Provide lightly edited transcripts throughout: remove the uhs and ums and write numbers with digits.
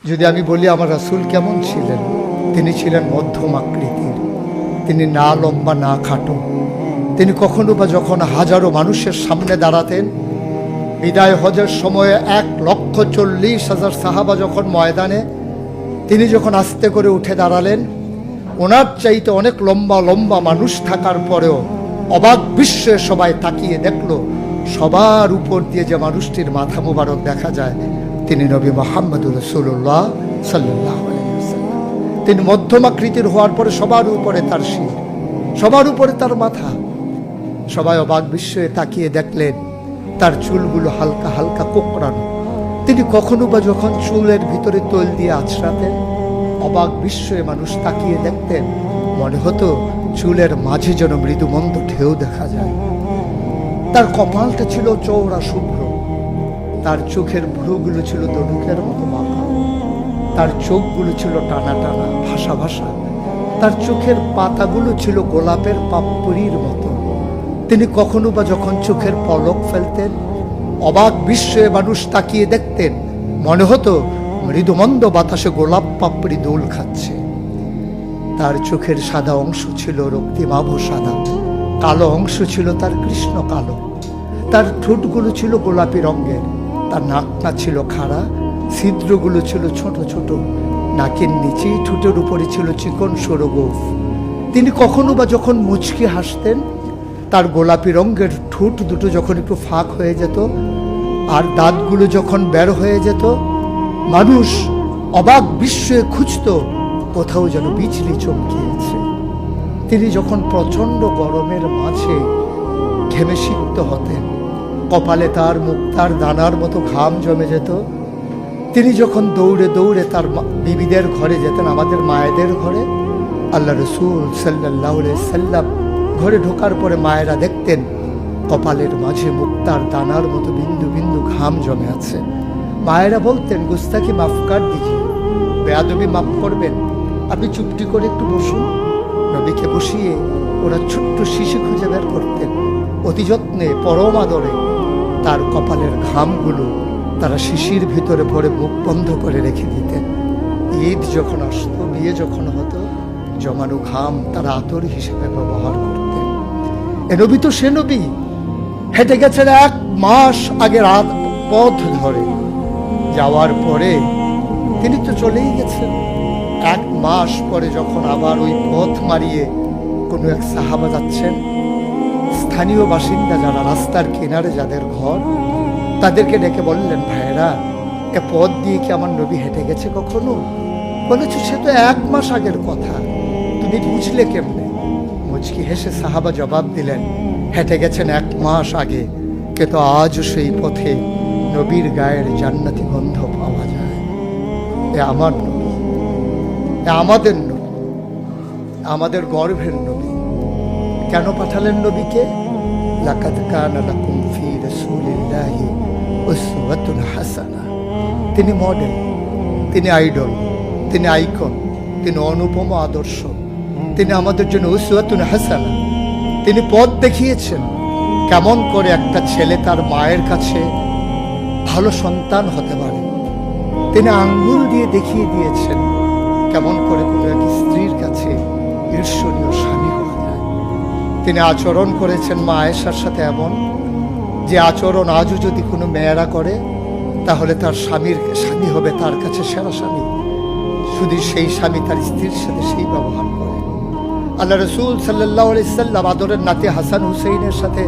যদি আমি বলি আমার রাসূল কেমন ছিলেন, তিনি ছিলেন মধ্যম আকৃতির। তিনি না লম্বা না খাটো। তিনি কখনো বা যখন হাজারো মানুষের সামনে দাঁড়াতেন, বিদায় হজের সময়ে 1,40,000 সাহাবা যখন ময়দানে, তিনি যখন আস্তে করে উঠে দাঁড়ালেন, ওনার চাইতে অনেক লম্বা লম্বা মানুষ থাকার পরেও অবাক বিস্ময়ে সবাই তাকিয়ে দেখলো সবার উপর দিয়ে যে মানুষটির মাথা মোবারক দেখা যায়, তিনি নবী মুহাম্মদুর রাসূলুল্লাহ সাল্লাল্লাহু আলাইহি ওয়াসাল্লাম। তিনি মধ্যম আকৃতির হওয়ার পরে সবার উপরে তার শির, সবার উপরে তার মাথা। সবাই অবাক বিস্ময়ে তাকিয়ে দেখলেন তার চুলগুলো হালকা হালকা কোঁকড়ানো। তিনি কখনো বা যখন চুলের ভিতরে তৈল দিয়ে আছড়াতেন, অবাক বিস্ময়ে মানুষ তাকিয়ে দেখতেন, মনে হতো চুলের মাঝে যেন মৃদুমন্দ ঢেউ দেখা যায়। তার কপালটা ছিল চওড়া শুভ্র, তার চোখের ভ্রুগুলো ছিল দনুকের মতো বাঁকা, তার চোখগুলো ছিল টানা টানা ভাসা ভাসা, তার চোখের পাতাগুলো ছিল গোলাপের পাপড়ির মতো। তিনি কখনো বা যখন চোখের পলক ফেলতেন, অবাক বিস্ময়ে মানুষ তাকিয়ে দেখতেন, মনে হতো মৃদুমন্দ বাতাসে গোলাপ পাপড়ি দোল খাচ্ছে। তার চোখের সাদা অংশ ছিল রক্তিমাভ সাদা, কালো অংশ ছিল তার কৃষ্ণ কালো। তার ঠোঁটগুলো ছিল গোলাপি রঙের, তার নাকটা ছিল খাড়া, ছিদ্রগুলো ছিল ছোট ছোট, নাকের নিচে ঠোঁটের উপরে ছিল চিকন সরু গোঁফ। তিনি কখনো বা যখন মুচকি হাসতেন, তার গোলাপি রঙের ঠোঁট দুটো যখন একটু ফাঁক হয়ে যেত আর দাঁতগুলো যখন বের হয়ে যেত, মানুষ অবাক বিস্ময়ে খুঁজত কোথাও যেন বিজলি চমকিয়েছে। তিনি যখন প্রচণ্ড গরমের মাঝে ঘেমে সিক্ত হতেন, কপালে তার মুক্তার দানার মতো ঘাম জমে যেত। তিনি যখন দৌড়ে দৌড়ে তার বিবিদের ঘরে যেতেন, আমাদের মায়েদের ঘরে, আল্লাহ রাসূল সাল্লাল্লাহু আলাইহি সাল্লাম ঘরে ঢোকার পরে মায়েরা দেখতেন কপালের মাঝে মুক্তার দানার মতো বিন্দু বিন্দু ঘাম জমে আছে। মায়েরা বলতেন, গুস্তাকি মাফ কর দিজিয়ে, বেয়াদবি মাফ করবেন, আপনি চুপটি করে একটু বসুন। নবীকে বসিয়ে ওরা ছোট্ট শিশু খুঁজে বের করতেন, অতি যত্নে পরম আদরে তার কপালের ঘামগুলো তারা শিশির ভিতরে ভরে মুখ বন্ধ করে রেখে দিতেন। ঈদ যখন আসতো, বিয়ে যখন হতো, জমানো ঘাম তারা আতর হিসেবে ব্যবহার করতেন। এ নবী তো সে নবী, হেঁটে গেছেন 1 মাস আগে রাত পথ ধরে, যাওয়ার পরে তিনি তো চলেই গেছেন। 1 মাস পরে যখন আবার ওই পথ মারিয়ে কোনো এক সাহাবা যাচ্ছেন, স্থানীয় বাসিন্দা যারা রাস্তার কিনারে যাদের ঘর, তাদেরকে ডেকে বললেন, ভাইরা এ পথ দিয়ে কি আমার নবী হেঁটে গেছে কখনো? বলেছে, সে তো 1 মাস আগের কথা, তুমি বুঝলে কেমনে? মুচকি হেসে সাহাবা জবাব দিলেন, হেঁটে গেছেন 1 মাস আগে, কিন্তু আজও সেই পথে নবীর গায়ের জান্নাতি গন্ধ পাওয়া যায়। এ আমার নবী, এ আমাদের নবী, আমাদের গর্ভের নবী। কেন পাঠালেন নবীকে? লাকাদ কানা লাকুম ফি রাসূলিল্লাহি উসওয়াতুন হাসানা। তিনি মডেল, তিনি আইডল, তিনি আইকন, তিনি অনুপম আদর্শ, তিনি আমাদের জন্য উসওয়াতুন হাসানা। তিনি পথ দেখিয়েছেন কেমন করে একটা ছেলে তার মায়ের কাছে ভালো সন্তান হতে পারে। তিনি আঙ্গুল দিয়ে দেখিয়ে দিয়েছেন কেমন করে কোনো এক স্ত্রীর কাছে ঈর্ষণীয় স্বামী হওয়া যায়। তিনি আচরণ করেছেন মা আয়েশার সাথে এমন যে আচরণ আজও যদি কোনো মেয়েরা করে, তাহলে তার স্বামী হবে তার কাছে সেরা স্বামী। শুধু সেই স্বামী তার স্ত্রীর সাথে সেই ব্যবহার করে। আল্লাহ রাসূল সাল্লাল্লাহু আলাইহি সাল্লাম আদরের নাতি হাসান হুসাইনের সাথে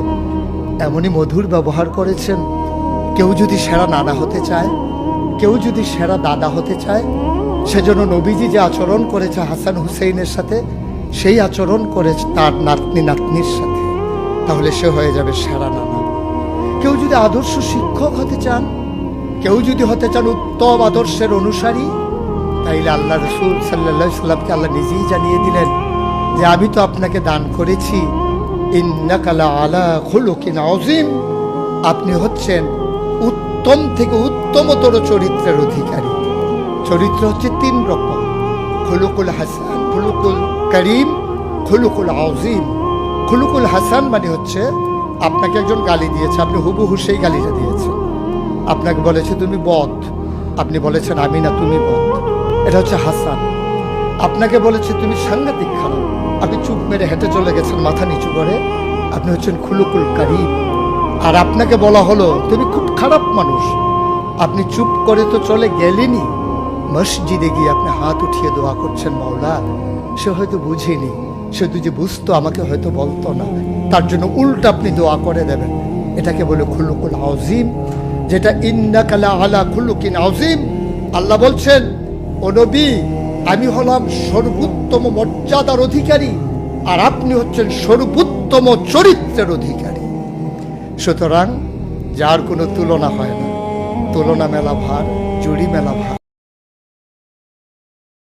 এমনই মধুর ব্যবহার করেছেন। কেউ যদি সেরা নানা হতে চায়, কেউ যদি সেরা দাদা হতে চায়, সেজন্য নবীজি যে আচরণ করেছে হাসান হুসাইনের সাথে, সেই আচরণ করেছে তার নাতনি নাতনির সাথে, তাহলে সে হয়ে যাবে সেরা নানা। কেউ যদি আদর্শ শিক্ষক হতে চান, কেউ যদি হতে চান উত্তম আদর্শের অনুসারী, তাইলে আল্লাহ রাসূল সাল্লাল্লাহু আলাইহি সাল্লামকে আল্লাহ নিজেই জানিয়ে দিলেন যে আমি তো আপনাকে দান করেছি ইন্নাকা লাআলা খুলুকিন আযীম, আপনি হচ্ছেন উত্তম থেকে উত্তমতর চরিত্রের অধিকারী। চরিত্র হচ্ছে 3 রকম, খুলুকুল হাসান, খুলুকুল করিম, খুলুকুল আযীম। খুলুকুল হাসান মানে হচ্ছে আপনাকে একজন গালি দিয়েছে, আপনি হুবহু সেই গালিটা দিয়েছেন। আপনাকে বলেছে তুমি বদ, আপনি বলেছেন আমি না, তুমি বল। এটা হচ্ছে হাসান। আপনাকে বলেছে তুমি সাংঘাতিক খারাপ, আপনি চুপ মেরে হেঁটে চলে গেছেন মাথা নিচু করে, আপনি হচ্ছেন খুলুকুল কারিম। আর আপনাকে বলা হলো তুমি খুব খারাপ মানুষ, আপনি চুপ করে তো চলে গেলেনি, মসজিদে গিয়ে আপনি হাত উঠিয়ে দোয়া করছেন মাওলা। সে হয়তো বুঝেনি, সে যদি বুঝতো আমাকে হয়তো বলতো না, তার জন্য উল্টা আপনি দোয়া করে দেবেন। এটাকে বলে খুলুকুল আযীম, যেটা ইন্নাকা লা আলা খুলুকিন আযীম। আল্লাহ বলছেন, ও নবী, আমি হলাম সর্বোত্তম মর্যাদার অধিকারী, আর আপনি হচ্ছেন সর্বোত্তম চরিত্রের অধিকারী। সুতরাং যার কোনো তুলনা হয় না, তুলনা মেলা ভার, জুড়ি মেলা ভার।